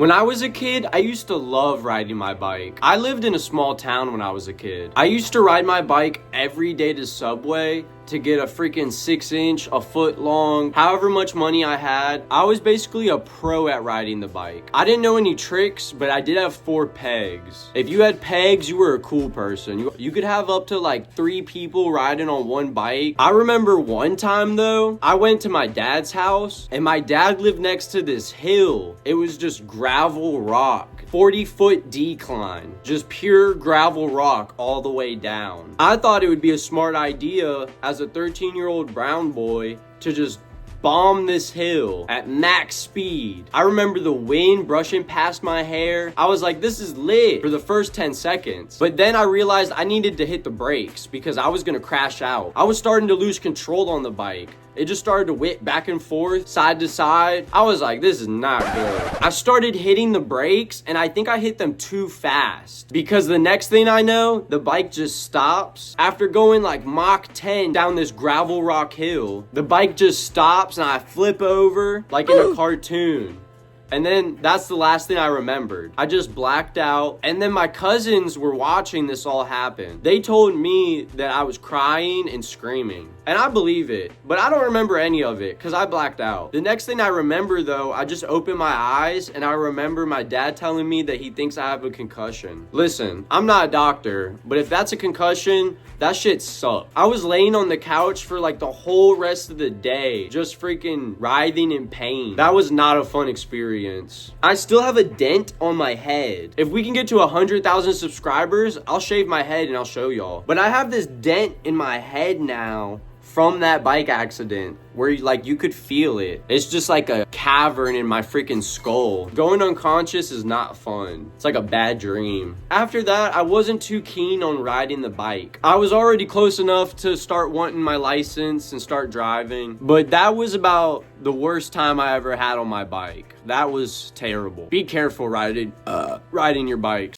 When I was a kid, I used to love riding my bike. I lived in a small town when I was a kid. I used to ride my bike every day to Subway to get a freaking 6-inch, a foot long, however much money I had. I was basically a pro at riding the bike. I didn't know any tricks, but I did have 4 pegs. If you had pegs, you were a cool person. You could have up to like 3 people riding on one bike. I remember one time though, I went to my dad's house and my dad lived next to this hill. It was just gravel rock. 40-foot decline, just pure gravel rock all the way down. I thought it would be a smart idea as a 13-year-old brown boy to just bomb this hill at max speed. I remember the wind brushing past my hair. I was like, this is lit for the first 10 seconds. But then I realized I needed to hit the brakes because I was gonna crash out. I was starting to lose control on the bike. It just started to whip back and forth, side to side. I was like, this is not good. I started hitting the brakes and I think I hit them too fast because the next thing I know, the bike just stops. After going like Mach 10 down this gravel rock hill, the bike just stops and I flip over like in a cartoon. And then that's the last thing I remembered. I just blacked out. And then my cousins were watching this all happen. They told me that I was crying and screaming. And I believe it, but I don't remember any of it because I blacked out. The next thing I remember though, I just opened my eyes and I remember my dad telling me that he thinks I have a concussion. Listen, I'm not a doctor, but if that's a concussion, that shit sucked. I was laying on the couch for like the whole rest of the day, just freaking writhing in pain. That was not a fun experience. I still have a dent on my head. If we can get to 100,000 subscribers, I'll shave my head and I'll show y'all. But I have this dent in my head now from that bike accident where like you could feel it. It's just like a cavern in my freaking skull. Going unconscious is not fun. It's like a bad dream. After that, I wasn't too keen on riding the bike. I was already close enough to start wanting my license and start driving, but that was about the worst time I ever had on my bike. That was terrible. Be careful riding your bikes.